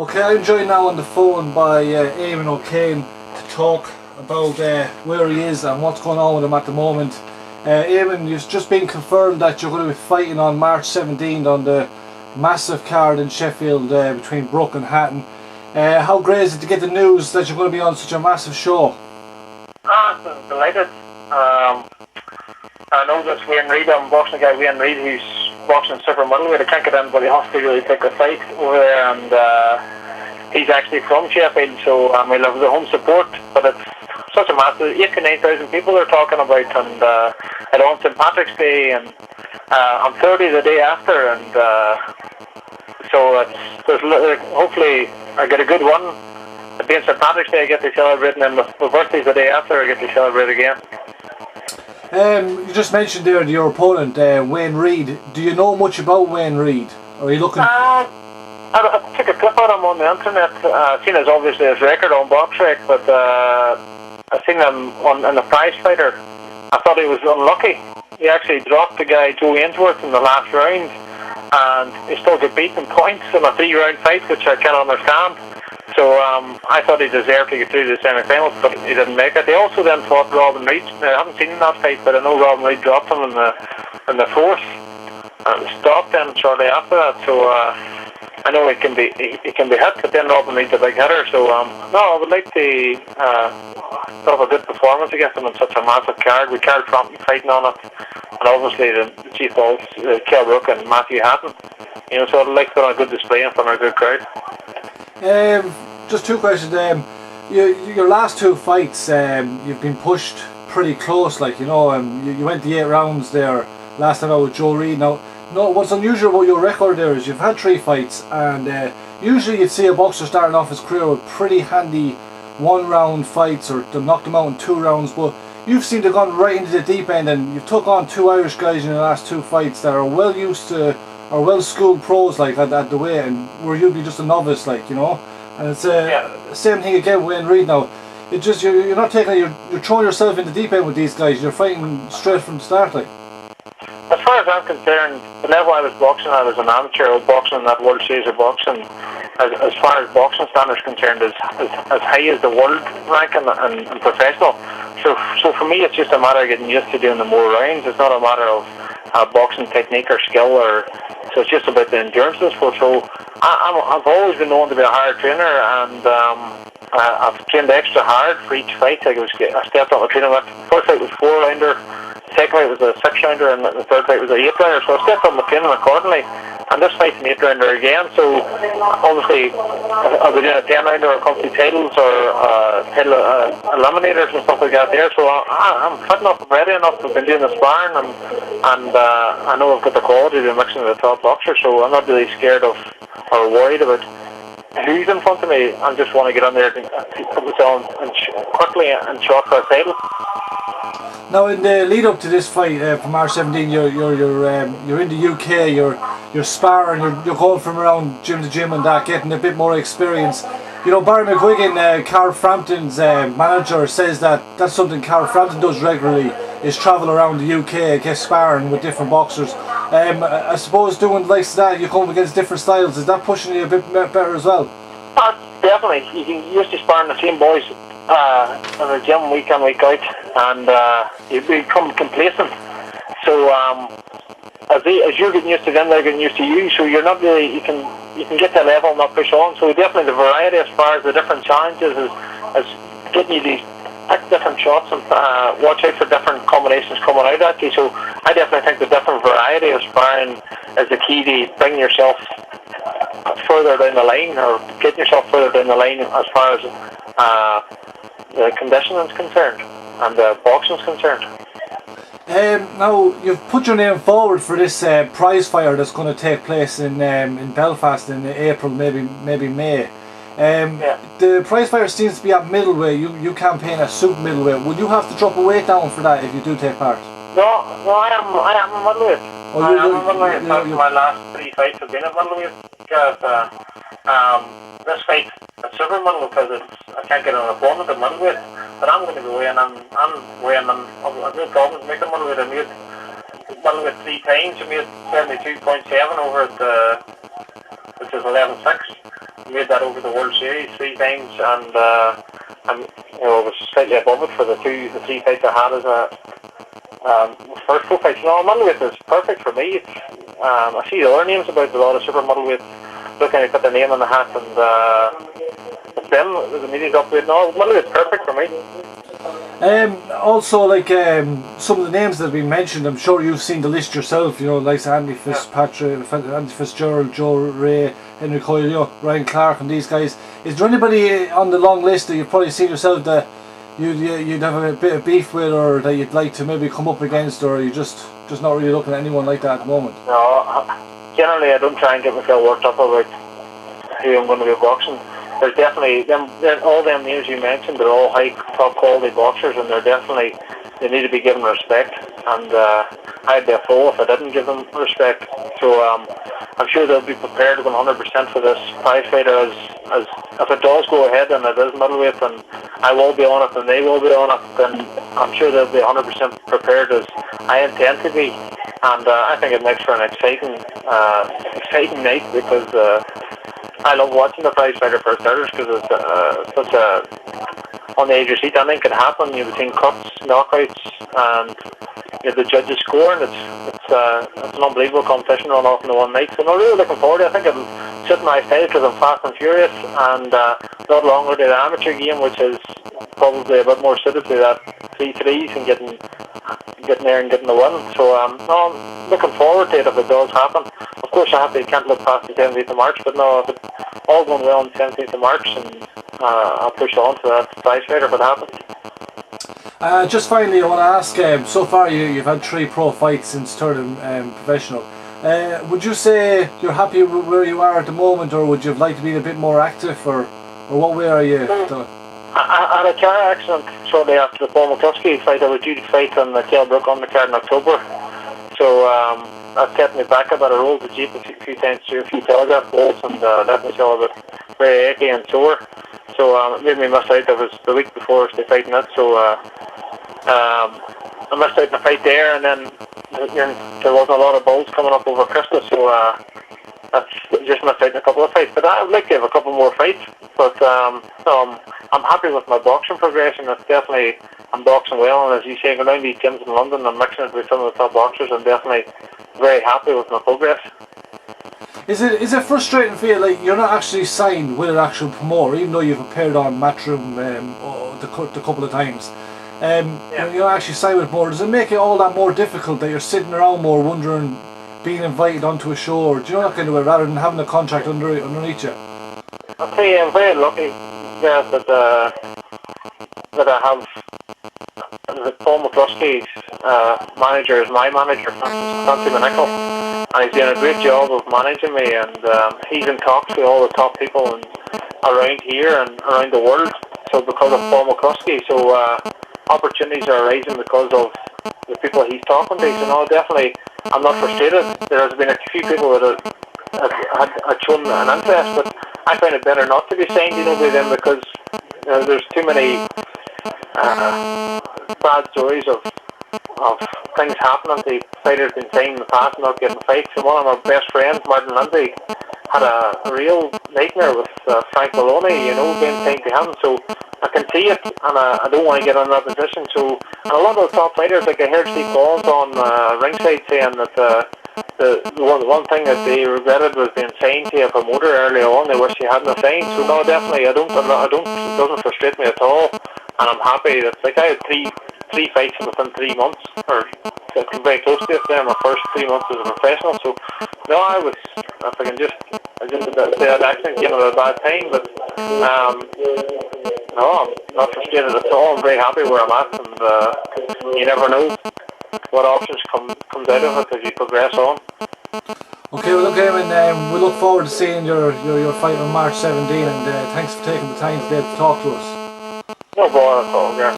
Okay, I'm joined now on the phone by Eamonn O'Kane to talk about where he is and what's going on with him at the moment. Eamonn, you've just been confirmed that you're going to be fighting on March 17th on the massive card in Sheffield between Brook and Hatton. How great is it to get the news that you're going to be on such a massive show? I'm delighted. I know this Wayne Reid, I'm boxing the guy Wayne Reid, who's boxing super middleweight. I can't get anybody else to really take a fight over there, and he's actually from Sheffield, so we love the home support. But it's such a massive 8,000 to 9,000 people they're talking about, and it's on St Patrick's Day, and I'm 30 the day after, and so hopefully I get a good one. Being St Patrick's Day, I get to celebrate, and then my birthday's the day after, I get to celebrate again. You just mentioned there your opponent, Wayne Reid. Do you know much about Wayne Reid? Or are you looking? I took a clip of him on the internet. I've seen obviously his record on BoxRec, but I've seen him in the prize fighter. I thought he was unlucky. He actually dropped the guy Joe Ainsworth in the last round, and he still got beaten points in a 3-round fight, which I can't understand. So I thought he deserved to get through the semi-finals, but he didn't make it. They also then fought Robin Reid. I haven't seen that fight, but I know Robin Reid dropped him in the fourth and stopped then shortly after that. So I know he can be hit, but then Robin Reid's a big hitter. So no, I would like to have a good performance against him on such a massive card. We Carl Frampton fighting on it, and obviously the chief balls, Kell Brook and Matthew Hatton. So I'd like to put on a good display in front of a good crowd. Just two questions. Your last two fights, you've been pushed pretty close. You went the 8 rounds there last time out with Joe Reid. Now, what's unusual about your record there is you've had 3 fights, and usually you'd see a boxer starting off his career with pretty handy 1-round fights or to knock them out in 2 rounds. But you've seemed to have gone right into the deep end, and you've took on 2 Irish guys in your last 2 fights that are well used to, or well schooled pros at the weight, and where you'd be just a novice, and it's the same thing again with Wayne Reid now. It's just you're not taking it, you're throwing yourself in the deep end with these guys. You're fighting straight from the start, As far as I'm concerned, the level I was boxing at as an amateur, I was boxing in that World Series of Boxing. As far as boxing standards concerned, as high as the world rank and professional. So for me, it's just a matter of getting used to doing the more rounds. It's not a matter of boxing technique or skill, so it's just about the endurance of the sport. So I've always been known to be a hard trainer, and I've trained extra hard for each fight. I stepped up my training. The first fight was 4-rounder, the second fight was a 6-rounder, and the third fight was a 8-rounder. So I stepped up my training accordingly. And this fight's an 8-rounder again, so obviously I'll be doing a 10-rounder or company titles or title eliminators and stuff like that there. So I'm fit enough, I'm ready enough. I've been doing the sparring, and I know I've got the quality to be mixing with the top boxer, so I'm not really scared of or worried about who's in front of me. I just want to get on there and put myself quickly and shot for a title. Now, in the lead up to this fight from March 17, you're in the UK. You're sparring. You're going from around gym to gym and that, getting a bit more experience. Barry McGuigan, Carl Frampton's manager, says that's something Carl Frampton does regularly, is travel around the UK, get sparring with different boxers. I suppose doing like that, you come against different styles. Is that pushing you a bit better as well? Definitely. You used to sparring the same boys in the gym week in, week out, and you become complacent. So as you're getting used to them, they're getting used to you. So you're not really, you can get to a level and not push on. So definitely the variety as far as the different challenges is getting you to pick different shots and watch out for different combinations coming out at you. So I definitely think the different variety of sparring is the key to bring yourself further down the line, or getting yourself further down the line as far as the conditioning is concerned and the boxing is concerned. Now, you've put your name forward for this prize fire that's going to take place in Belfast in April, maybe May. The prize fire seems to be at middleweight. You campaign at super middleweight. Would you have to drop a weight down for that if you do take part? No, I am a middleweight. I am a middleweight. My last 3 fights have been at middleweight. Because this fight at super middleweight, because I can't get an opponent at middleweight. But I'm going to go in, and I'm weighing, and I've no problems making middleweight. I made middleweight 3 times. I made 72.7 over at which is was 11-6. Made that over the World Series 3 times, and was slightly above it for the 3 fights I had as a first pro fight. Middleweight is perfect for me. I see the other names about a lot of super middleweight. Look, I put the name in the hat, and it's them. The media's up with. No, middleweight's perfect for me. Also, like some of the names that have been mentioned, I'm sure you've seen the list yourself. Like Andy Fitzpatrick, Andy Fitzgerald, Joe Ray, Henry Coyle, Ryan Clark, and these guys. Is there anybody on the long list that you've probably seen yourself that you'd have a bit of beef with, or that you'd like to maybe come up against, or are you just not really looking at anyone like that at the moment? No, generally I don't try and get myself worked up about who I'm going to be boxing. There's definitely all them names you mentioned. They're all high, top quality boxers, and they need to be given respect. And I'd be a fool if I didn't give them respect. So I'm sure they'll be prepared 100% for this prize fight. As if it does go ahead and it is middleweight, and I will be on it, and they will be on it, then I'm sure they'll be 100% prepared as I intend to be. And I think it makes for an exciting night, because I love watching the prize fighter for starters, because it's such a on the edge of your seat. Anything can happen. You've seen cuts, knockouts, and the judges score, and it's an unbelievable competition run off in the one night. So I'm really looking forward to it. I think it'll suit my style, because I'm fast and furious, and not longer to the amateur game, which is probably a bit more suited to that 3-3s and getting there and getting the win. So no, I'm looking forward to it if it does happen. Of course, can't look past the 17th of March, but no, if it's all going well on the 17th of March, and I'll push on to that prize fight if it happens. Just finally, I want to ask, so far you've had 3 pro fights since turning professional. Would you say you're happy with where you are at the moment, or would you like to be a bit more active, or what way are you doing? I had a car accident shortly after the Paul McCluskey fight. I was due to fight on the Tailbrook undercard in October. So that kept me back a bit. I rolled the Jeep a few times through a few telegraph poles, and left me a bit very achy and sore. So it made me miss out. That was the week before the fight in it. So I missed out in the fight there, and then there wasn't a lot of bulls coming up over Christmas. So that's just missed out in a couple of fights. But I would like to have a couple more fights. But no, I'm happy with my boxing progression. It's definitely, I'm boxing well, and as you say, going down to these gyms in London, I'm mixing it with some of the top boxers. I'm definitely very happy with my progress. Is it frustrating for you, like you're not actually signed with an actual promoter, even though you've appeared on Matchroom the couple of times? You're not actually signed with a promoter. Does it make it all that more difficult that you're sitting around more wondering, being invited onto a show, or do you know that kind of way, rather than having a contract underneath you? I'll tell you, I'm very lucky, yeah, that I have Paul McCluskey's manager is my manager, Francie Manickle, and he's doing a great job of managing me, and he's in talks with all the top people around here and around the world. So because of Paul McCluskey, so opportunities are arising because of the people he's talking to. So no, definitely, I'm not frustrated. There has been a few people that had shown an interest, but I find it better not to be signed, with them, because there's too many bad stories of things happening to fighters been signed in the past and not getting fights. And one of my best friends, Martin Lindsay, had a real nightmare with Frank Maloney, being signed to him. So I can see it, and I don't want to get in that position. So, and a lot of the top fighters, like I heard Steve Collins on ringside saying that the one thing that they regretted was being signed to a promoter early on. They wish they hadn't signed. So no, definitely, it doesn't frustrate me at all, and I'm happy that, like, I had three fights within 3 months, or very close to it there, my first 3 months as a professional. So no, if I just say that accident came at a bad time, but no, I'm not frustrated at all. I'm very happy where I'm at, and you never know what options comes out of it as you progress on. Okay, well, look, Eamonn, we look forward to seeing your fight on March 17, and thanks for taking the time today to talk to us. No bother at all, yeah.